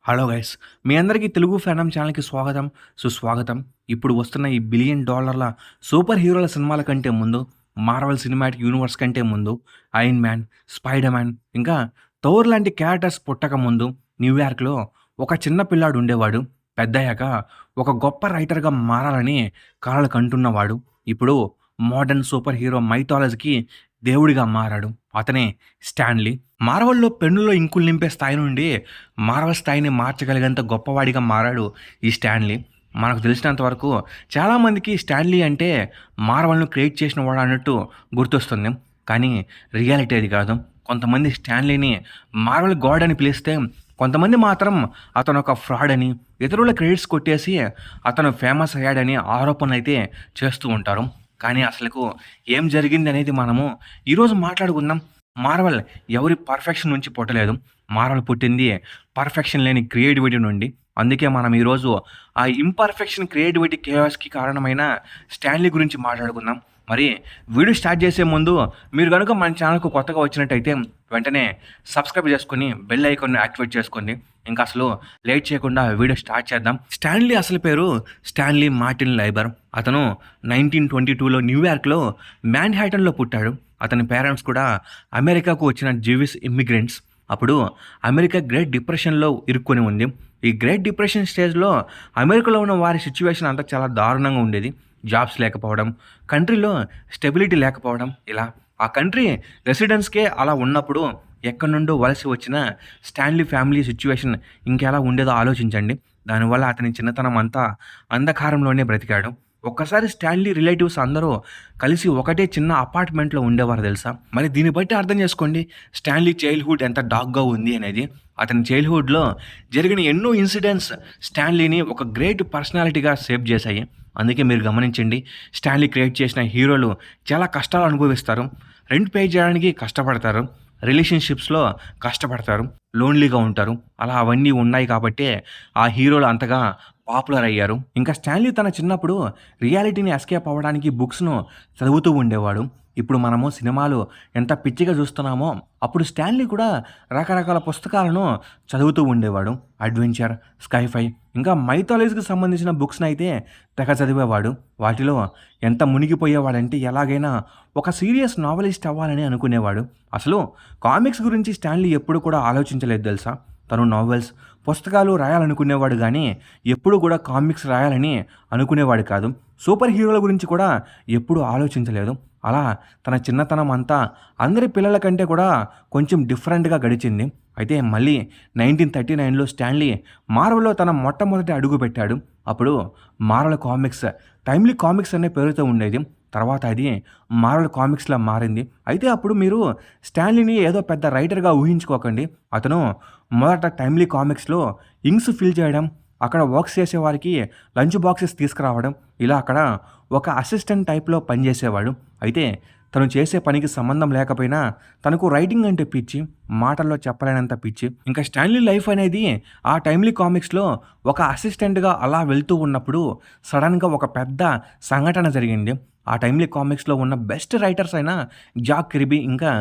Hello guys! మీ అందరికీ Telugu fandom ఛానల్‌కి స్వాగతం, సుస్వాగతం. ఇప్పుడు వస్తున్న ఈ బిలియన్ డాలర్ల సూపర్ హీరోల సినిమాల కంటే ముందు, మార్వెల్ సినిమాటిక్ యూనివర్స్ కంటే ముందు, ఐరన్ మ్యాన్, స్పైడర్ మ్యాన్, ఇంకా థోర్ లాంటి క్యారెక్టర్స్ పుట్టక ముందు న్యూయార్క్‌లో ఒక చిన్న పిల్లాడు ఉండేవాడు. పెద్దయ్యాక ఒక గొప్ప రైటర్‌గా మారాలని కలలు కంటున్నవాడు. ఇప్పుడు మోడర్న్ సూపర్ హీరో మైథాలజీకి దేవుడిగా మారాడు. అతనే స్టాన్ లీ. మార్వెల్‌లో పెన్నులో ఇంకులు నింపే స్థాయి నుండి మార్వెల్ స్థాయిని మార్చగలిగేంత గొప్పవాడిగా మారాడు ఈ స్టాన్ లీ. మనకు తెలిసినంత వరకు చాలామందికి స్టాన్ లీ అంటే మార్వెల్‌ను క్రియేట్ చేసిన వాడు అన్నట్టు గుర్తొస్తుంది. కానీ రియాలిటీ అది కాదు. కొంతమంది స్టాన్ లీని మార్వెల్ గాడ్ అని పిలిస్తే, కొంతమంది మాత్రం అతను ఒక ఫ్రాడ్ అని, ఇతరుల క్రెడిట్స్ కొట్టేసి అతను ఫేమస్ అయ్యాడని ఆరోపణలైతే చేస్తూ ఉంటారు. కానీ అసలుకు ఏం జరిగిందనేది మనము ఈరోజు మాట్లాడుకుందాం. మార్వెల్ ఎవరి పర్ఫెక్షన్ నుంచి పుట్టలేదు. మార్వెల్ పుట్టింది పర్ఫెక్షన్ లేని క్రియేటివిటీ నుండి. అందుకే మనం ఈరోజు ఆ ఇంపర్ఫెక్షన్, క్రియేటివిటీ, కేయాస్‌కి కారణమైన స్టాన్ లీ గురించి మాట్లాడుకుందాం. మరి వీడియో స్టార్ట్ చేసే ముందు మీరు గనుక మన ఛానల్‌కు కొత్తగా వచ్చినట్టయితే వెంటనే సబ్స్క్రైబ్ చేసుకొని బెల్ ఐకాన్‌ని యాక్టివేట్ చేసుకోండి. ఇంకా అసలు లేట్ చేయకుండా వీడియో స్టార్ట్ చేద్దాం. స్టాన్ లీ అసలు పేరు స్టాన్లీ మార్టిన్ లైబర్. అతను 1922లో న్యూయార్క్‌లో మ్యాన్‌హాటన్‌లో పుట్టాడు. అతని పేరెంట్స్ కూడా అమెరికాకు వచ్చిన జ్యూయిష్ ఇమ్మిగ్రెంట్స్. అప్పుడు అమెరికా గ్రేట్ డిప్రెషన్‌లో ఇరుక్కొని ఉంది. ఈ గ్రేట్ డిప్రెషన్ స్టేజ్‌లో అమెరికాలో ఉన్న వారి సిట్యుయేషన్ అంతా చాలా దారుణంగా ఉండేది. జాబ్స్ లేకపోవడం, కంట్రీలో స్టెబిలిటీ లేకపోవడం, ఇలా ఆ కంట్రీ రెసిడెన్స్‌కే అలా ఉన్నప్పుడు ఎక్కడి నుండో వలస వచ్చిన స్టాన్లీ ఫ్యామిలీ సిట్యుయేషన్ ఇంకెలా ఉండేదో ఆలోచించండి. దానివల్ల అతని చిన్నతనం అంతా అంధకారంలోనే బ్రతికాడు. ఒక్కసారి స్టాన్లీ రిలేటివ్స్ అందరూ కలిసి ఒకటే చిన్న అపార్ట్మెంట్లో ఉండేవారు తెలుసా? మరి దీన్ని బట్టి అర్థం చేసుకోండి స్టాన్లీ చైల్డ్‌హుడ్ ఎంత డార్క్‌గా ఉంది అనేది. అతని చైల్డ్‌హుడ్‌లో జరిగిన ఎన్నో ఇన్సిడెంట్స్ స్టాన్లీని ఒక గ్రేట్ పర్సనాలిటీగా షేప్ చేశాయి. అందుకే మీరు గమనించండి, స్టాన్లీ క్రియేట్ చేసిన హీరోలు చాలా కష్టాలు అనుభవిస్తారు. రెంట్ పే చేయడానికి కష్టపడతారు. రిలేషన్‌షిప్స్‌లో కష్టపడతారు. లోన్లీగా ఉంటారు. అలా అవన్నీ ఉన్నాయి కాబట్టే ఆ హీరోలు అంతగా పాపులర్ అయ్యారు. ఇంకా స్టాన్లీ తన చిన్నప్పుడు రియాలిటీని ఎస్కేప్ అవ్వడానికి బుక్స్‌ను చదువుతూ ఉండేవాడు. ఇప్పుడు మనము సినిమాలు ఎంత పిచ్చిగా చూస్తున్నామో, అప్పుడు స్టాన్లీ కూడా రకరకాల పుస్తకాలను చదువుతూ ఉండేవాడు. అడ్వెంచర్, స్కైఫై, ఇంకా మైథాలజీకి సంబంధించిన బుక్స్‌నైతే తెగ చదివేవాడు. వాటిలో ఎంత మునిగిపోయేవాడంటే ఎలాగైనా ఒక సీరియస్ నావెలిస్ట్ అవ్వాలని అనుకునేవాడు. అసలు కామిక్స్ గురించి స్టాన్లీ ఎప్పుడు కూడా ఆలోచించలేదు తెలుసా? తను నావెల్స్, పుస్తకాలు రాయాలనుకునేవాడు కానీ ఎప్పుడు కూడా కామిక్స్ రాయాలని అనుకునేవాడు కాదు. సూపర్ హీరోల గురించి కూడా ఎప్పుడూ ఆలోచించలేదు. అలా తన చిన్నతనం అంతా అందరి పిల్లల కంటే కూడా కొంచెం డిఫరెంట్‌గా గడిచింది. అయితే మళ్ళీ 1939లో స్టాన్లీ మార్వెల్‌లో తన మొట్టమొదటి అడుగు పెట్టాడు. అప్పుడు మార్వెల్ కామిక్స్ టైమ్లీ కామిక్స్ అనే పేరుతో ఉండేది. తర్వాత అది మార్వెల్ కామిక్స్‌లా మారింది. అయితే అప్పుడు మీరు స్టాన్లీని ఏదో పెద్ద రైటర్‌గా ఊహించుకోకండి. అతను మొదట టైమ్లీ కామిక్స్‌లో ఇంక్స్ ఫిల్ చేయడం, అక్కడ వర్క్స్ చేసేవారికి లంచ్ బాక్సెస్ తీసుకురావడం, ఇలా అక్కడ ఒక అసిస్టెంట్ టైప్‌లో పనిచేసేవాడు. అయితే తను చేసే పనికి సంబంధం లేకపోయినా తనకు రైటింగ్ అంటే పిచ్చి, మాటల్లో చెప్పలేనంత పిచ్చి. ఇంకా స్టాన్లీ లైఫ్ అనేది ఆ టైమ్లీ కామిక్స్‌లో ఒక అసిస్టెంట్‌గా అలా వెళ్తూ ఉన్నప్పుడు సడన్‌గా ఒక పెద్ద సంఘటన జరిగింది. ఆ టైమ్లీ కామిక్స్‌లో ఉన్న బెస్ట్ రైటర్స్ అయిన జాక్ కిర్బీ ఇంకా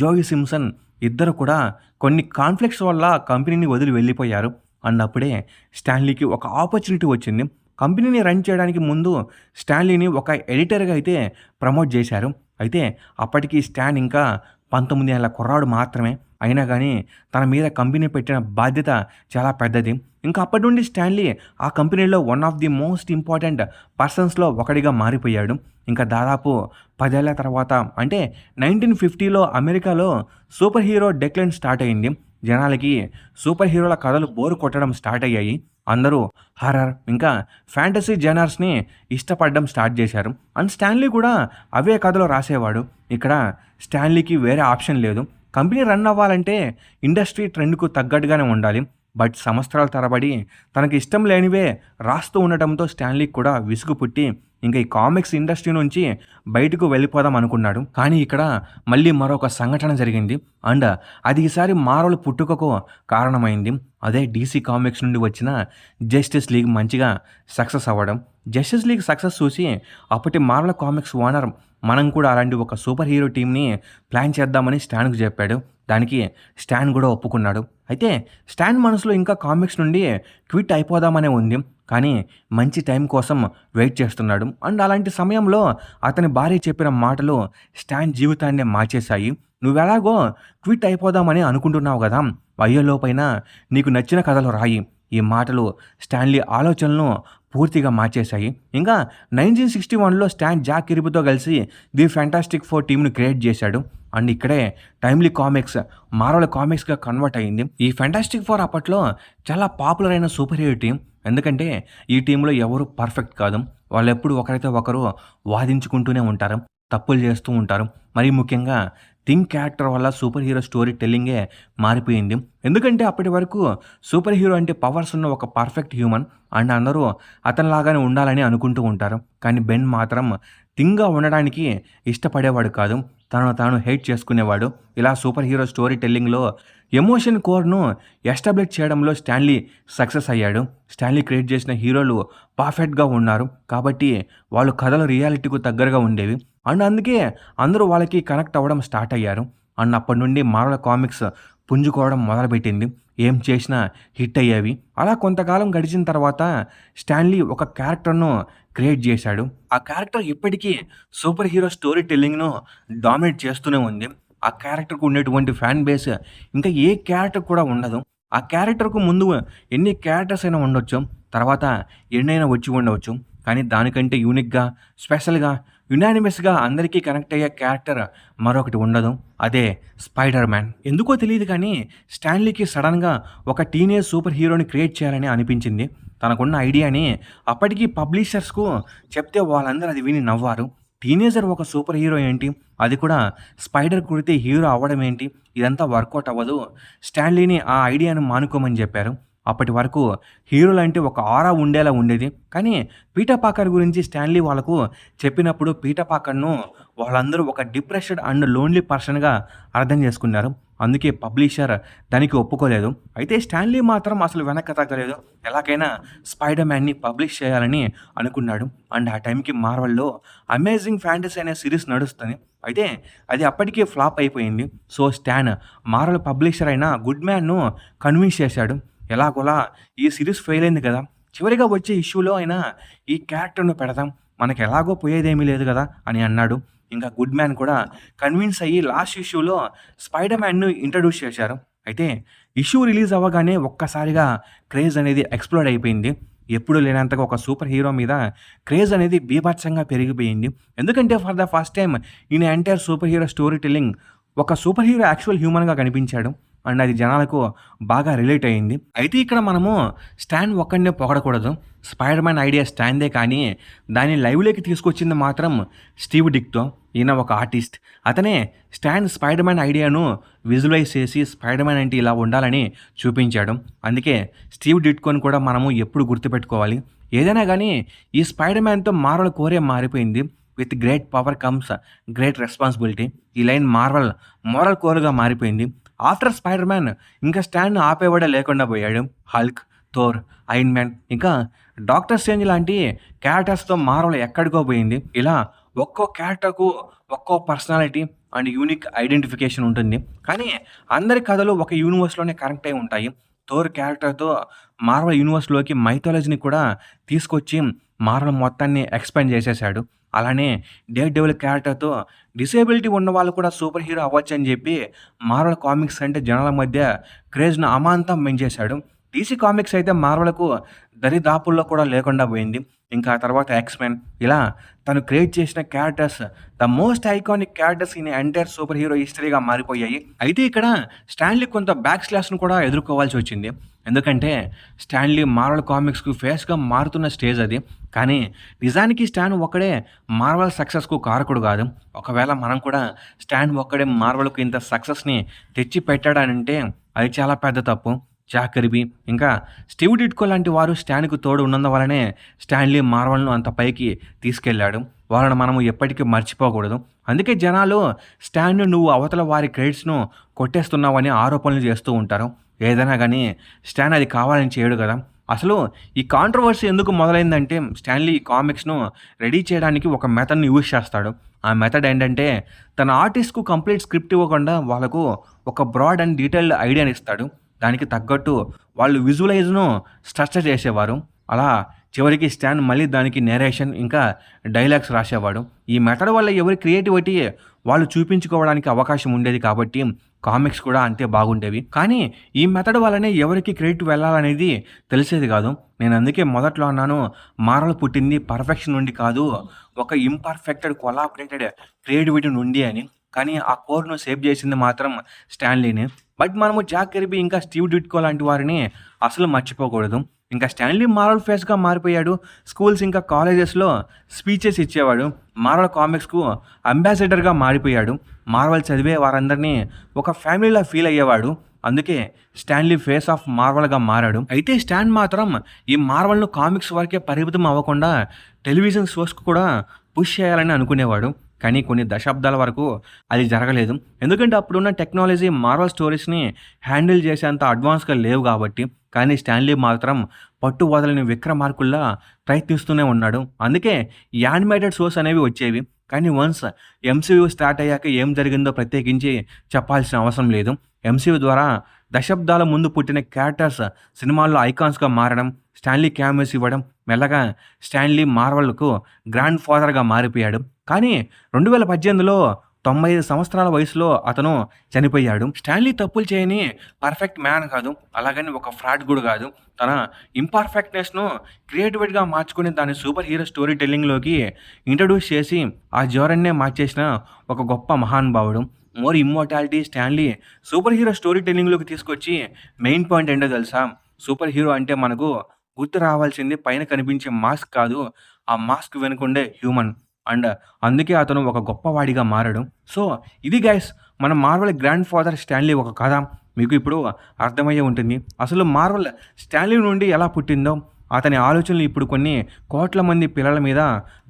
జోయ్ సిమ్సన్ ఇద్దరు కూడా కొన్ని కాన్‌ఫ్లిక్ట్స్ వల్ల కంపెనీని వదిలి వెళ్ళిపోయారు. అన్నప్పుడే స్టాన్లీకి ఒక ఆపర్చునిటీ వచ్చింది. కంపెనీని రన్ చేయడానికి ముందు స్టాన్లీని ఒక ఎడిటర్‌గా అయితే ప్రమోట్ చేశారు. అయితే అప్పటికి స్టాన్ ఇంకా 19 ఏళ్ల కుర్రాడు మాత్రమే. అయినా కానీ తన మీద కంపెనీ పెట్టిన బాధ్యత చాలా పెద్దది. ఇంకా అప్పటి నుండి స్టాన్లీ ఆ కంపెనీలో one of the most important పర్సన్స్‌లో ఒకడిగా మారిపోయాడు. ఇంకా దాదాపు 10 ఏళ్ల తర్వాత అంటే 1950లో అమెరికాలో సూపర్ హీరో డెక్లైన్ స్టార్ట్ అయింది. జనాలకి సూపర్ హీరోల కథలు బోర్ కొట్టడం స్టార్ట్ అయ్యాయి. అందరూ హారర్ ఇంకా ఫ్యాంటసీ జనర్స్‌ని ఇష్టపడడం స్టార్ట్ చేశారు. అండ్ స్టాన్లీ కూడా అవే కథలు రాసేవాడు. ఇక్కడ స్టాన్లీకి వేరే ఆప్షన్ లేదు. కంపెనీ రన్ అవ్వాలంటే ఇండస్ట్రీ ట్రెండ్‌కు తగ్గట్టుగానే ఉండాలి. బట్ సంవత్సరాల తరబడి తనకి ఇష్టం లేనివే రాస్తూ ఉండటంతో స్టాన్లీకి కూడా విసుగు పుట్టి ఇంకా ఈ కామిక్స్ ఇండస్ట్రీ నుంచి బయటకు వెళ్ళిపోదాం అనుకున్నాడు. కానీ ఇక్కడ మళ్ళీ మరొక సంఘటన జరిగింది. అండ్ అది ఈసారి మార్వెల్ పుట్టుకకు కారణమైంది. అదే డీసీ కామిక్స్ నుండి వచ్చిన జస్టిస్ లీగ్ మంచిగా సక్సెస్ అవ్వడం. జస్టిస్ లీగ్ సక్సెస్ చూసి అప్పటి మార్వెల్ కామిక్స్ ఓనర్ మనం కూడా అలాంటి ఒక సూపర్ హీరో టీమ్‌ని ప్లాన్ చేద్దామని స్టాన్‌కు చెప్పాడు. దానికి స్టాన్ కూడా ఒప్పుకున్నాడు. అయితే స్టాన్ మనసులో ఇంకా కామిక్స్ నుండి క్విట్ అయిపోదామనే ఉంది. కానీ మంచి టైం కోసం వెయిట్ చేస్తున్నాడు. అండ్ అలాంటి సమయంలో అతని భార్య చెప్పిన మాటలు స్టాన్ జీవితాన్నే మార్చేశాయి. "నువ్వెలాగో క్విట్ అయిపోదామని అనుకుంటున్నావు గదా! అయ్యేలోపైన నీకు నచ్చిన కథలు రాయి." ఈ మాటలు స్టాన్లీ ఆలోచనలను పూర్తిగా మార్చేశాయి. ఇంకా 1961లో స్టాన్ జాక్ కిర్బీతో కలిసి ది ఫ్యాంటాస్టిక్ ఫోర్ టీమ్‌ని క్రియేట్ చేశాడు. అండ్ ఇక్కడే టైమ్లీ కామిక్స్ మార్వెల్ కామిక్స్‌గా కన్వర్ట్ అయింది. ఈ ఫ్యాంటాస్టిక్ ఫోర్ అప్పట్లో చాలా పాపులర్ అయిన సూపర్ హీరో టీమ్. ఎందుకంటే ఈ టీంలో ఎవరు పర్ఫెక్ట్ కాదు. వాళ్ళెప్పుడు ఒకరితో ఒకరు వాదించుకుంటూనే ఉంటారు. తప్పులు చేస్తూ ఉంటారు. మరీ ముఖ్యంగా థింగ్ క్యారెక్టర్ వల్ల సూపర్ హీరో స్టోరీ టెల్లింగే మారిపోయింది. ఎందుకంటే అప్పటి వరకు సూపర్ హీరో అంటే పవర్స్ ఉన్న ఒక పర్ఫెక్ట్ హ్యూమన్ అండ్ అందరూ అతనిలాగానే ఉండాలని అనుకుంటూ ఉంటారు. కానీ బెన్ మాత్రం థింగ్‌గా ఉండడానికి ఇష్టపడేవాడు కాదు. తనను తాను హేట్ చేసుకునేవాడు. ఇలా సూపర్ హీరో స్టోరీ టెల్లింగ్‌లో ఎమోషన్ కోర్‌ను ఎస్టాబ్లిష్ చేయడంలో స్టాన్లీ సక్సెస్ అయ్యాడు. స్టాన్లీ క్రియేట్ చేసిన హీరోలు పర్ఫెక్ట్‌గా ఉన్నారు. కాబట్టి వాళ్ళ కథలు రియాలిటీకు దగ్గరగా ఉండేవి. అండ్ అందుకే అందరూ వాళ్ళకి కనెక్ట్ అవ్వడం స్టార్ట్ అయ్యారు. అండ్ అప్పటి నుండి మార్వెల్ కామిక్స్ పుంజుకోవడం మొదలుపెట్టింది. ఏం చేసినా హిట్ అయ్యేవి. అలా కొంతకాలం గడిచిన తర్వాత స్టాన్లీ ఒక క్యారెక్టర్‌ను క్రియేట్ చేశాడు. ఆ క్యారెక్టర్ ఇప్పటికీ సూపర్ హీరో స్టోరీ టెల్లింగ్‌ను డామినేట్ చేస్తూనే ఉంది. ఆ క్యారెక్టర్‌కు ఉండేటువంటి ఫ్యాన్ బేస్ ఇంకా ఏ క్యారెక్టర్ కూడా ఉండదు. ఆ క్యారెక్టర్‌కు ముందు ఎన్ని క్యారెక్టర్స్ అయినా ఉండొచ్చు. తర్వాత ఎన్నైనా వచ్చి ఉండవచ్చు. కానీ దానికంటే యూనిక్‌గా, స్పెషల్‌గా, యునానిమస్‌గా అందరికీ కనెక్ట్ అయ్యే క్యారెక్టర్ మరొకటి ఉండదు. అదే స్పైడర్ మ్యాన్. ఎందుకో తెలీదు కానీ స్టాన్లీకి సడన్‌గా ఒక టీనేజ్ సూపర్ హీరోని క్రియేట్ చేయాలని అనిపించింది. తనకున్న ఐడియాని అప్పటికి పబ్లిషర్స్‌కు చెప్తే వాళ్ళందరూ అది విని నవ్వారు. టీనేజర్ ఒక సూపర్ హీరో ఏంటి? అది కూడా స్పైడర్ కుడితే హీరో అవ్వడం ఏంటి? ఇదంతా వర్కౌట్ అవ్వదు. స్టాన్లీని ఆ ఐడియాను మానుకోమని చెప్పారు. అప్పటి వరకు హీరోలంటే ఒక ఆరా ఉండేలా ఉండేది. కానీ పీటర్ పాకర్ గురించి స్టాన్లీ వాళ్ళకు చెప్పినప్పుడు పీటర్ పాకర్‌ను వాళ్ళందరూ ఒక డిప్రెస్డ్ అండ్ లోన్లీ పర్సన్‌గా అర్థం చేసుకున్నారు. అందుకే పబ్లిషర్ దానికి ఒప్పుకోలేదు. అయితే స్టాన్లీ మాత్రం అసలు వెనక్కి తగ్గలేదు. ఎలాగైనా స్పైడర్ మ్యాన్‌ని పబ్లిష్ చేయాలని అనుకున్నాడు. అండ్ ఆ టైంకి మార్వెల్‌లో అమేజింగ్ ఫ్యాంటసీ అనే సిరీస్ నడుస్తుంది. అయితే అది అప్పటికే ఫ్లాప్ అయిపోయింది. సో స్టాన్ మార్వెల్ పబ్లిషర్ అయిన గుడ్ మ్యాన్‌ను కన్విన్స్ చేశాడు. ఎలాగోలా ఈ సిరీస్ ఫెయిల్ అయింది కదా! చివరిగా వచ్చే ఇష్యూలో అయినా ఈ క్యారెక్టర్‌ను పెడదాం. మనకు ఎలాగో పోయేదేమీ లేదు కదా! అని అన్నాడు. ఇంకా గుడ్ మ్యాన్ కూడా కన్విన్స్ అయ్యి లాస్ట్ ఇష్యూలో స్పైడర్ మ్యాన్‌ను ఇంట్రడ్యూస్ చేశారు. అయితే ఇష్యూ రిలీజ్ అవ్వగానే ఒక్కసారిగా క్రేజ్ అనేది ఎక్స్‌ప్లోడ్ అయిపోయింది. ఎప్పుడూ లేనంతగా ఒక సూపర్ హీరో మీద క్రేజ్ అనేది బీభత్సంగా పెరిగిపోయింది. ఎందుకంటే for the first time in entire superhero story telling ఒక సూపర్ హీరో యాక్చువల్ హ్యూమన్‌గా కనిపించాడు. అండ్ అది జనాలకు బాగా రిలేట్ అయింది. అయితే ఇక్కడ మనము స్టాన్ ఒక్కడినే పొగడకూడదు. స్పైడర్ మ్యాన్ ఐడియా స్టాన్‌దే కానీ దాన్ని లైవ్‌లోకి తీసుకొచ్చింది మాత్రం స్టీవ్ డిట్తో. ఈయన ఒక ఆర్టిస్ట్. అతనే స్టాన్ స్పైడర్ మ్యాన్ ఐడియాను విజువలైజ్ చేసి స్పైడర్ మ్యాన్ అంటే ఇలా ఉండాలని చూపించాడు. అందుకే స్టీవ్ డిట్కోని కూడా మనము ఎప్పుడు గుర్తుపెట్టుకోవాలి. ఏదైనా కానీ ఈ స్పైడర్ మ్యాన్‌తో మార్వెల్ కోరే మారిపోయింది. With great power comes great responsibility. ఈ లైన్ మార్వెల్ మోరల్ కోర్‌గా మారిపోయింది. ఆఫ్టర్ స్పైడర్ మ్యాన్ ఇంకా స్టాన్‌ను ఆపేవాడే లేకుండా పోయాడు. హల్క్, థోర్, ఐరన్ మ్యాన్ ఇంకా డాక్టర్ స్ట్రేంజ్ లాంటి క్యారెక్టర్స్‌తో మార్వెల్ ఎక్కడికో పోయింది. ఇలా ఒక్కో క్యారెక్టర్‌కు ఒక్కో పర్సనాలిటీ అండ్ యూనిక్ ఐడెంటిఫికేషన్ ఉంటుంది. కానీ అందరి కథలు ఒక యూనివర్స్‌లోనే కనెక్ట్ అయి ఉంటాయి. థోర్ క్యారెక్టర్‌తో మార్వెల్ యూనివర్స్‌లోకి మైథాలజీని కూడా తీసుకొచ్చి మార్వెల్ మొత్తాన్ని ఎక్స్‌పాండ్ చేసేసాడు. అలానే డేర్ డెవిల్ క్యారెక్టర్‌తో డిసేబిలిటీ ఉన్న వాళ్ళు కూడా సూపర్ హీరో అవ్వచ్చని చెప్పి మార్వెల్ కామిక్స్ అంటే జనాల మధ్య క్రేజ్‌ను అమాంతం పెంచేశాడు. డీసీ కామిక్స్ అయితే మార్వెల్‌కు దరిదాపుల్లో కూడా లేకుండా పోయింది. ఇంకా ఆ తర్వాత ఎక్స్‌మెన్ ఇలా తను క్రియేట్ చేసిన characters the most iconic characters in entire superhero హిస్టరీగా మారిపోయాయి. అయితే ఇక్కడ స్టాన్లీ కొంత బ్యాక్ స్లాష్‌ను కూడా ఎదుర్కోవాల్సి వచ్చింది. ఎందుకంటే స్టాన్లీ మార్వెల్ కామిక్స్‌కు ఫేస్‌గా మారుతున్న స్టేజ్ అది. కానీ నిజానికి స్టాన్ ఒక్కడే మార్వెల్ సక్సెస్‌కు కారకుడు కాదు. ఒకవేళ మనం కూడా స్టాన్ ఒక్కడే మార్వెల్‌కు ఇంత సక్సెస్‌ని తెచ్చి పెట్టాడనంటే అది చాలా పెద్ద తప్పు. జాక్ కిర్బీ ఇంకా స్టీవ్ డిట్కో లాంటి వారు స్టాన్‌కు తోడు ఉన్నందువల్లనే స్టాన్లీ మార్వెల్‌ను అంత పైకి తీసుకెళ్ళాడు. వాళ్ళని మనము ఎప్పటికీ మర్చిపోకూడదు. అందుకే జనాలు స్టాన్‌ను నువ్వు అవతల వారి క్రెడిట్స్‌ను కొట్టేస్తున్నావని ఆరోపణలు చేస్తూ ఉంటారు. ఏదైనా కానీ స్టాన్ అది కావాలని చేయడు కదా! అసలు ఈ కాంట్రోవర్సీ ఎందుకు మొదలైందంటే స్టాన్లీ ఈ కామిక్స్‌ను రెడీ చేయడానికి ఒక మెథడ్‌ని యూజ్ చేస్తాడు. ఆ మెథడ్ ఏంటంటే తన ఆర్టిస్ట్‌కు కంప్లీట్ స్క్రిప్ట్ ఇవ్వకుండా వాళ్ళకు ఒక బ్రాడ్ అండ్ డీటెయిల్డ్ ఐడియాని ఇస్తాడు. దానికి తగ్గట్టు వాళ్ళు విజువలైజ్‌ను స్ట్రక్చర్ చేసేవారు. అలా చివరికి స్టాన్ మళ్ళీ దానికి నేరేషన్ ఇంకా డైలాగ్స్ రాసేవాడు. ఈ మెథడ్ వల్ల ఎవరి క్రియేటివిటీ వాళ్ళు చూపించుకోవడానికి అవకాశం ఉండేది కాబట్టి కామిక్స్ కూడా అంతే బాగుండేవి. కానీ ఈ మెథడ్ వల్లనే ఎవరికి క్రెడిట్ వెళ్ళాలనేది తెలిసేది కాదు. నేను అందుకే మొదట్లో అన్నాను మార్వెల్ పుట్టింది పర్ఫెక్షన్ నుండి కాదు, ఒక ఇంపర్ఫెక్టెడ్ కొలాబరేటెడ్ క్రియేటివిటీ నుండి అని. కానీ ఆ కోర్‌ను సేవ్ చేసింది మాత్రం స్టాన్ లీనే. బట్ మనము జాక్ కెర్బీ ఇంకా స్టీవ్ డిట్కో లాంటి వారిని అసలు మర్చిపోకూడదు. ఇంకా స్టాన్ లీ మార్వెల్ ఫేస్‌గా మారిపోయాడు. స్కూల్స్ ఇంకా కాలేజెస్‌లో స్పీచెస్ ఇచ్చేవాడు. మార్వెల్ కామిక్స్‌కు అంబాసిడర్‌గా మారిపోయాడు. మార్వెల్ చదివే వారందరినీ ఒక ఫ్యామిలీలా ఫీల్ అయ్యేవాడు. అందుకే స్టాన్ లీ ఫేస్ ఆఫ్ మార్వెల్‌గా మారాడు. అయితే స్టాన్ మాత్రం ఈ మార్వెల్‌ను కామిక్స్ వరకే పరిమితం అవ్వకుండా టెలివిజన్ షోస్‌కు కూడా పుష్ చేయాలని అనుకునేవాడు. కానీ కొన్ని దశాబ్దాల వరకు అది జరగలేదు. ఎందుకంటే అప్పుడున్న టెక్నాలజీ మార్వెల్ స్టోరీస్‌ని హ్యాండిల్ చేసేంత అడ్వాన్స్‌గా లేవు కాబట్టి. కానీ స్టాన్ లీ మాత్రం పట్టు వదలని విక్రమార్కుల్లా ప్రయత్నిస్తూనే ఉన్నాడు. అందుకే ఈ యానిమేటెడ్ షోస్ అనేవి వచ్చేవి. కానీ వన్స్ ఎంసీయూ స్టార్ట్ అయ్యాక ఏం జరిగిందో ప్రత్యేకించి చెప్పాల్సిన అవసరం లేదు. ఎంసీయూ ద్వారా దశాబ్దాల ముందు పుట్టిన క్యారెక్టర్స్ సినిమాల్లో ఐకాన్స్‌గా మారడం, స్టాన్ లీ క్యామియోస్ ఇవ్వడం, మెల్లగా స్టాన్ లీ మార్వెల్‌కు గ్రాండ్ ఫాదర్‌గా మారిపోయాడు. కానీ 2018లో 95 సంవత్సరాల వయసులో అతను చనిపోయాడు. స్టాన్ లీ తప్పులు చేయని పర్ఫెక్ట్ మ్యాన్ కాదు. అలాగని ఒక ఫ్రాడ్ కూడా కాదు. తన ఇంపర్ఫెక్ట్‌నెస్‌ను క్రియేటివిటీగా మార్చుకొని దాన్ని సూపర్ హీరో స్టోరీ టెల్లింగ్‌లోకి ఇంట్రొడ్యూస్ చేసి ఆ జోరన్నే మార్చేసిన ఒక గొప్ప మహానుభావుడు. మోర్ ఇమ్మోర్టాలిటీ స్టాన్ లీ సూపర్ హీరో స్టోరీ టెల్లింగ్‌లోకి తీసుకొచ్చి మెయిన్ పాయింట్ ఏంటో తెలుసా? సూపర్ హీరో అంటే మనకు గుర్తు రావాల్సింది పైన కనిపించే మాస్క్ కాదు. ఆ మాస్క్ వెనుకుండే హ్యూమన్. అండ్ అందుకే అతను ఒక గొప్పవాడిగా మారాడు. సో ఇది గైస్ మన మార్వెల్ గ్రాండ్ ఫాదర్ స్టాన్ లీ ఒక కథ. మీకు ఇప్పుడు అర్థమయ్యే ఉంటుంది. అసలు మార్వెల్ స్టాన్ లీ నుండి ఎలా పుట్టిందో, అతని ఆలోచనలు ఇప్పుడు కొన్ని కోట్ల మంది పిల్లల మీద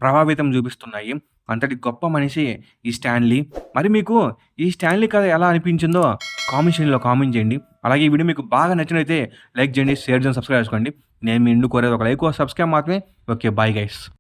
ప్రభావితం చూపిస్తున్నాయి. అంతటి గొప్ప మనిషి ఈ స్టాన్ లీ. మరి మీకు ఈ స్టాన్ లీ కథ ఎలా అనిపించిందో కామెంట్ కామెంట్ చేయండి. అలాగే ఈ వీడియో మీకు బాగా నచ్చినట్లయితే లైక్ చేయండి, షేర్ చేయండి, సబ్స్క్రైబ్ చేసుకోండి. నేను మీ ఇండు కోరేది ఒక లైక్, సబ్స్క్రైబ్ మాత్రమే. Okay, bye guys.